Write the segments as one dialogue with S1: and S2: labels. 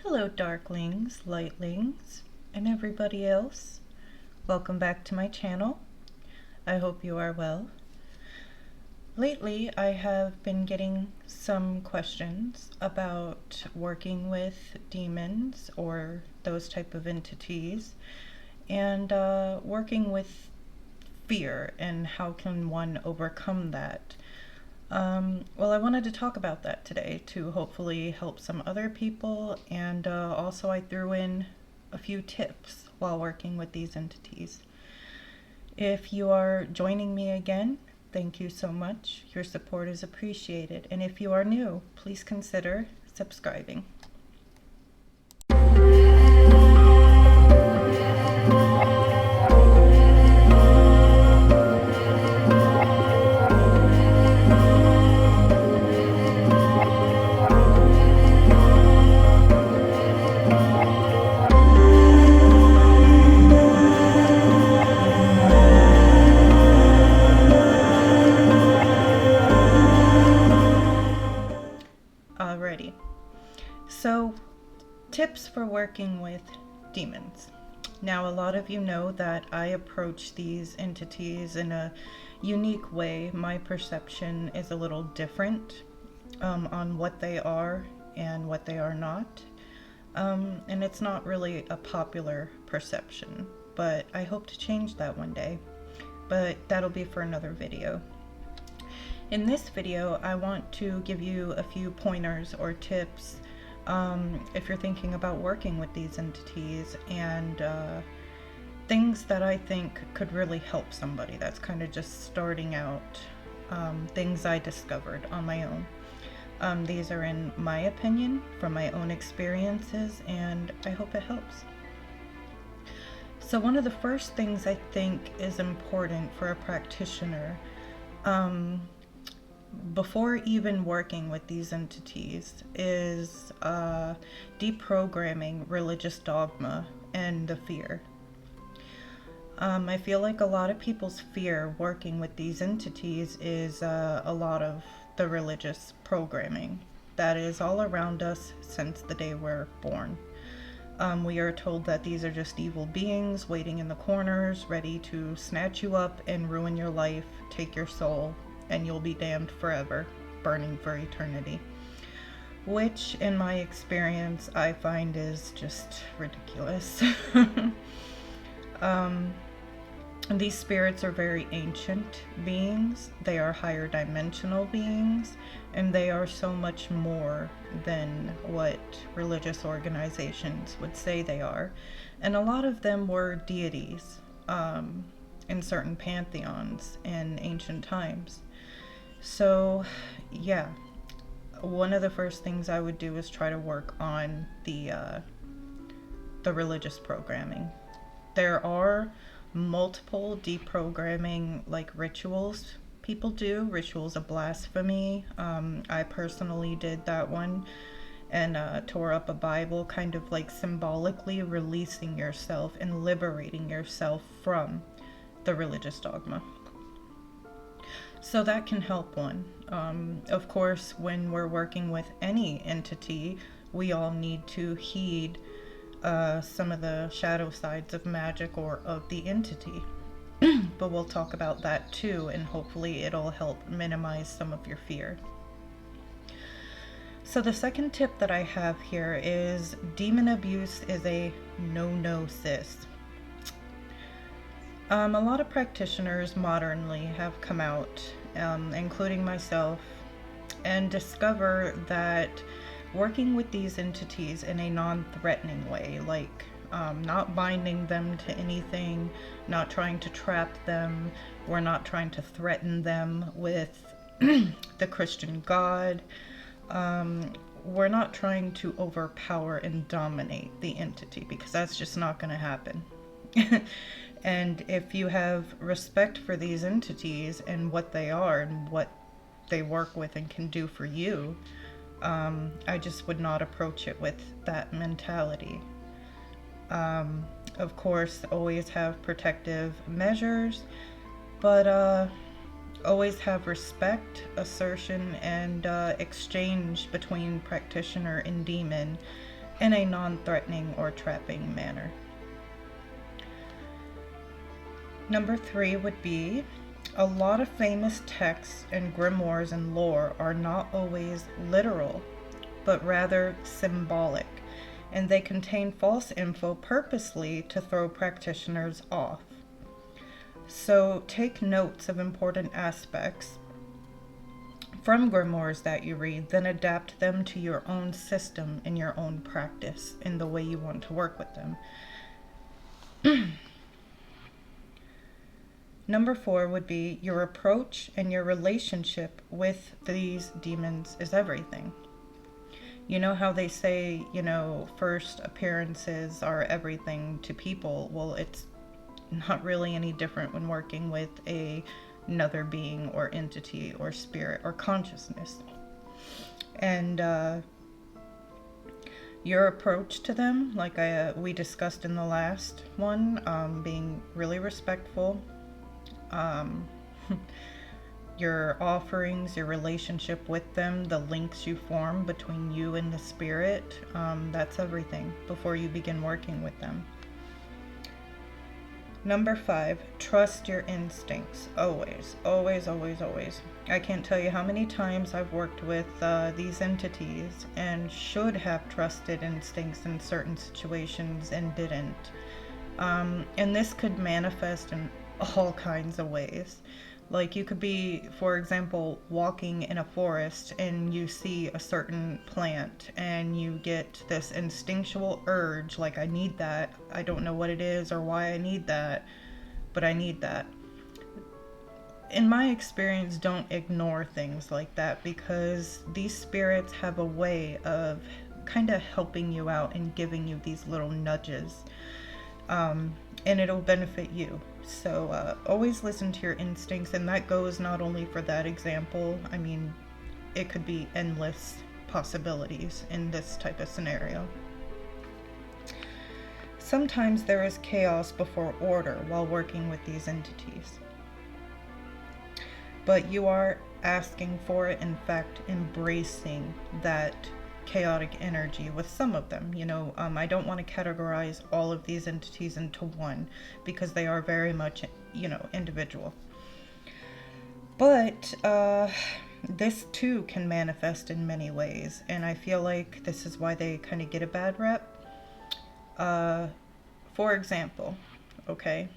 S1: Hello, darklings, lightlings, and everybody else. Welcome back to my channel. I hope you are well. Lately, I have been getting some questions about working with demons or those type of entities, and working with fear and how can one overcome that. Well, I wanted to talk about that today to hopefully help some other people, and also I threw in a few tips while working with these entities. If you are joining me again, thank you so much. Your support is appreciated, and if you are new, please consider subscribing. Alrighty, so tips for working with demons. Now, a lot of you know that I approach these entities in a unique way. My perception is a little different on what they are and what they are not. And it's not really a popular perception, but I hope to change that one day. But that'll be for another video. In this video, I want to give you a few pointers or tips if you're thinking about working with these entities, and things that I think could really help somebody that's kind of just starting out, things I discovered on my own. These are in my opinion, from my own experiences, and I hope it helps. So one of the first things I think is important for a practitioner, before even working with these entities, is deprogramming religious dogma and the fear. I feel like a lot of people's fear working with these entities is a lot of the religious programming that is all around us since the day we're born. We are told that these are just evil beings waiting in the corners, ready to snatch you up and ruin your life, take your soul, and you'll be damned forever, burning for eternity. Which, in my experience, I find is just ridiculous. These spirits are very ancient beings. They are higher dimensional beings, and they are so much more than what religious organizations would say they are. And a lot of them were deities in certain pantheons in ancient times. So yeah, one of the first things I would do is try to work on the religious programming. There are multiple deprogramming rituals people do, rituals of blasphemy. I personally did that one, and tore up a Bible, kind of like symbolically releasing yourself and liberating yourself from the religious dogma. So that can help one. Of course, when we're working with any entity, we all need to heed some of the shadow sides of magic or of the entity. But we'll talk about that too, and hopefully it'll help minimize some of your fear. So the second tip that I have here is demon abuse is a no-no, sis. A lot of practitioners modernly have come out, including myself, and discover that working with these entities in a non-threatening way, like not binding them to anything, not trying to trap them, we're not trying to threaten them with the Christian God. We're not trying to overpower and dominate the entity, because that's just not going to happen. And if you have respect for these entities and what they are and what they work with and can do for you, I just would not approach it with that mentality. Of course, always have protective measures, but always have respect, assertion, and exchange between practitioner and demon, in a non-threatening or trapping manner. Number 3 would be, a lot of famous texts and grimoires and lore are not always literal, but rather symbolic, and they contain false info purposely to throw practitioners off. So take notes of important aspects from grimoires that you read, then adapt them to your own system and your own practice in the way you want to work with them. Number 4 would be, your approach and your relationship with these demons is everything. You know how they say, first appearances are everything to people? Well, it's not really any different when working with another being or entity or spirit or consciousness. And your approach to them, like we discussed in the last one, being really respectful, your offerings, your relationship with them, the links you form between you and the spirit, that's everything before you begin working with them. Number 5, trust your instincts. Always, always, always, always. I can't tell you how many times I've worked with these entities and should have trusted instincts in certain situations and didn't. And this could manifest in all kinds of ways. Like, you could be, for example, walking in a forest and you see a certain plant and you get this instinctual urge, like, I need that. I don't know what it is or why I need that, but I need that. In my experience, don't ignore things like that, because these spirits have a way of kind of helping you out and giving you these little nudges. And it'll benefit you. So always listen to your instincts, and that goes not only for that example. I mean, it could be endless possibilities in this type of scenario. Sometimes there is chaos before order while working with these entities, but you are asking for it, in fact, embracing that chaotic energy with some of them. I don't want to categorize all of these entities into one, because they are very much, individual. But this too can manifest in many ways, and I feel like this is why they kind of get a bad rep. For example, okay,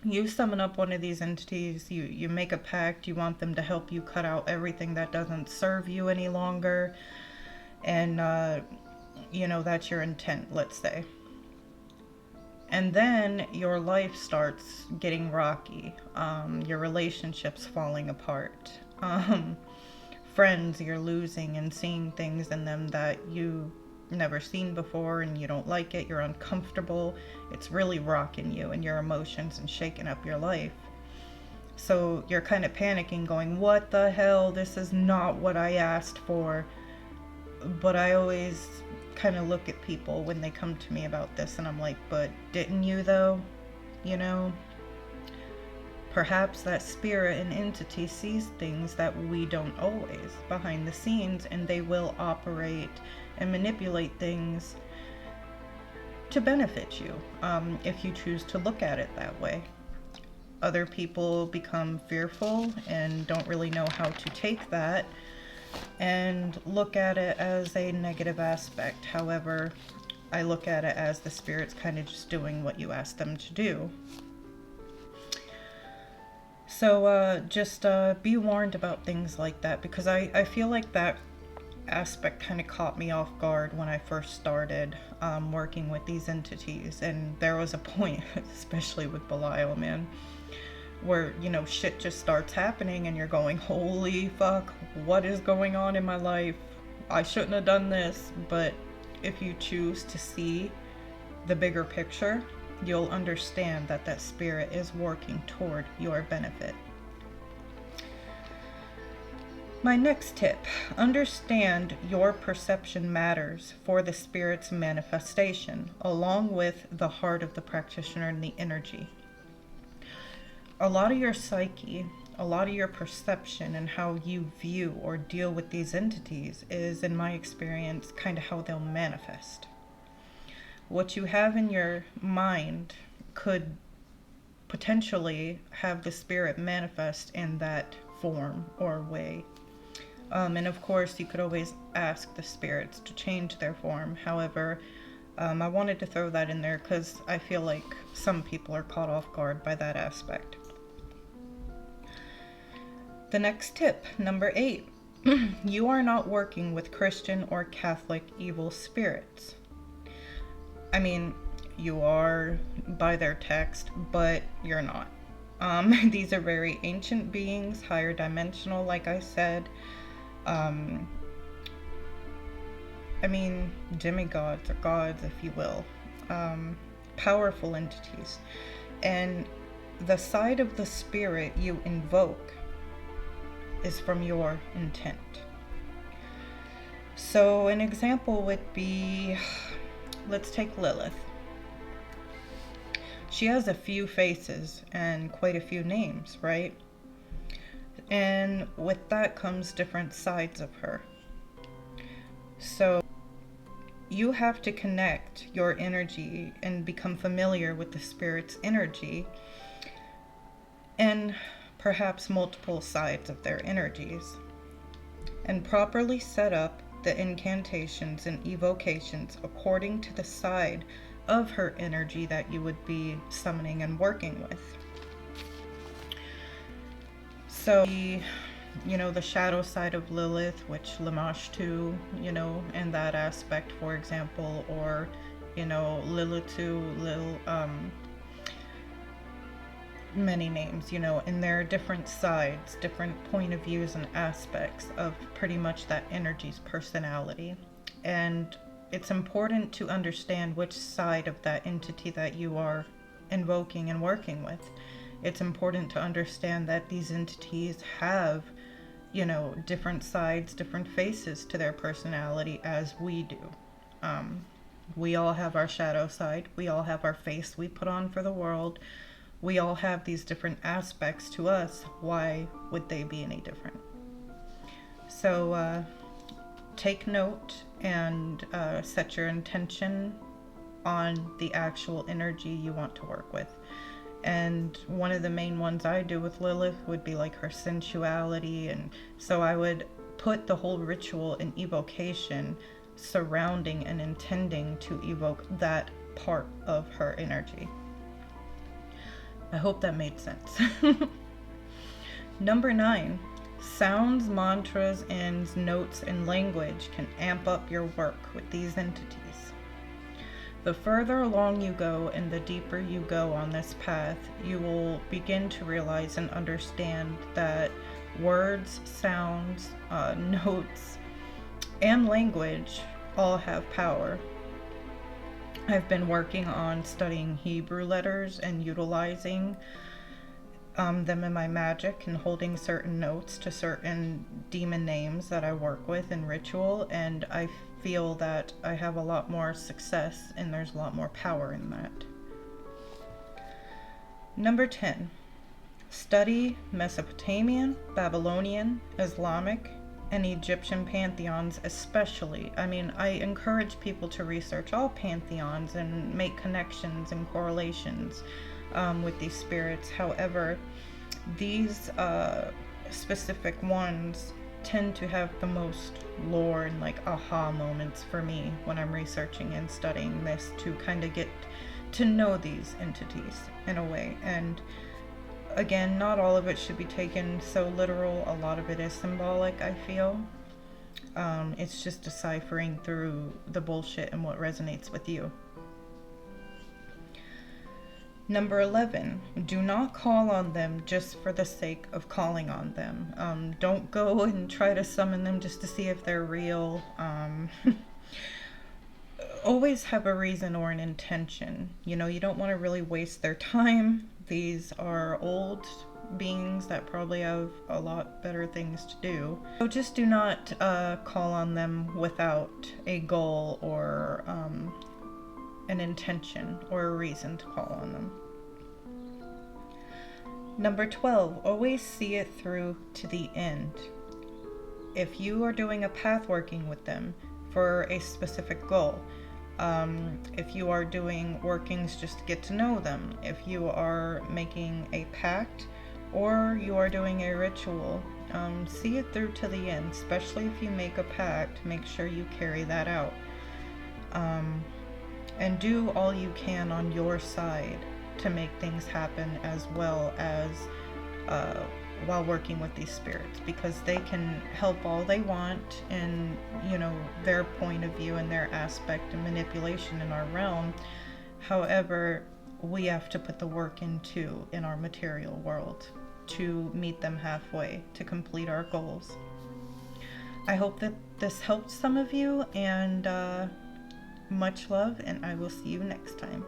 S1: you summon up one of these entities, you make a pact, you want them to help you cut out everything that doesn't serve you any longer. And, that's your intent, let's say. And then your life starts getting rocky. Your relationships falling apart. Friends you're losing and seeing things in them that you never seen before, and you don't like it. You're uncomfortable. It's really rocking you and your emotions and shaking up your life. So you're kind of panicking, going, what the hell? This is not what I asked for. But I always kind of look at people when they come to me about this, and I'm like, but didn't you though? Perhaps that spirit and entity sees things that we don't always behind the scenes, and they will operate and manipulate things to benefit you, if you choose to look at it that way. Other people become fearful and don't really know how to take that and look at it as a negative aspect. However, I look at it as the spirits kind of just doing what you ask them to do. So just be warned about things like that, because I feel like that aspect kind of caught me off guard when I first started working with these entities. And there was a point, especially with Belial, man, where, shit just starts happening and you're going, holy fuck, what is going on in my life? I shouldn't have done this. But if you choose to see the bigger picture, you'll understand that that spirit is working toward your benefit. My next tip: understand your perception matters for the spirit's manifestation, along with the heart of the practitioner and the energy. A lot of your psyche a lot of your perception and how you view or deal with these entities is, in my experience, kind of how they'll manifest. What you have in your mind could potentially have the spirit manifest in that form or way. And of course, you could always ask the spirits to change their form. However, I wanted to throw that in there because I feel like some people are caught off guard by that aspect. The next tip, number 8. You are not working with Christian or Catholic evil spirits. I mean, you are by their text, but you're not. These are very ancient beings, higher dimensional, like I said. I mean, demigods or gods, if you will. Powerful entities. And the side of the spirit you invoke is from your intent. So an example would be, let's take Lilith. She has a few faces and quite a few names, right? And with that comes different sides of her. So you have to connect your energy and become familiar with the spirit's energy and perhaps multiple sides of their energies, and properly set up the incantations and evocations according to the side of her energy that you would be summoning and working with. So, the shadow side of Lilith, which Lamashtu, in that aspect, for example, or, Lilitu, many names, and there are different sides, different point of views and aspects of pretty much that energy's personality. And it's important to understand which side of that entity that you are invoking and working with. It's important to understand that these entities have, different sides, different faces to their personality as we do. We all have our shadow side. We all have our face we put on for the world. We all have these different aspects to us. Why would they be any different? So take note and set your intention on the actual energy you want to work with. And one of the main ones I do with Lilith would be like her sensuality, and so I would put the whole ritual and evocation surrounding and intending to evoke that part of her energy. I hope that made sense. Number 9, sounds, mantras, and notes, and language can amp up your work with these entities. The further along you go and the deeper you go on this path, you will begin to realize and understand that words, sounds, notes, and language all have power. I've been working on studying Hebrew letters and utilizing them in my magic and holding certain notes to certain demon names that I work with in ritual, and I feel that I have a lot more success and there's a lot more power in that. Number 10, study Mesopotamian, Babylonian, Islamic, and Egyptian pantheons especially. I mean, I encourage people to research all pantheons and make connections and correlations with these spirits. However, these specific ones tend to have the most lore and like aha moments for me when I'm researching and studying this, to kind of get to know these entities in a way. And again, not all of it should be taken so literal. A lot of it is symbolic, I feel. It's just deciphering through the bullshit and what resonates with you. Number 11, do not call on them just for the sake of calling on them. Don't go and try to summon them just to see if they're real. Always have a reason or an intention. You don't want to really waste their time. These are old beings that probably have a lot better things to do. So just do not call on them without a goal or an intention or a reason to call on them. Number 12, always see it through to the end. If you are doing a path working with them for a specific goal, if you are doing workings just to get to know them, if you are making a pact or you are doing a ritual, see it through to the end. Especially if you make a pact, make sure you carry that out. And do all you can on your side to make things happen, as well as while working with these spirits, because they can help all they want in, their point of view and their aspect and manipulation in our realm. However, we have to put the work in our material world to meet them halfway, to complete our goals. I hope that this helped some of you, and much love, and I will see you next time.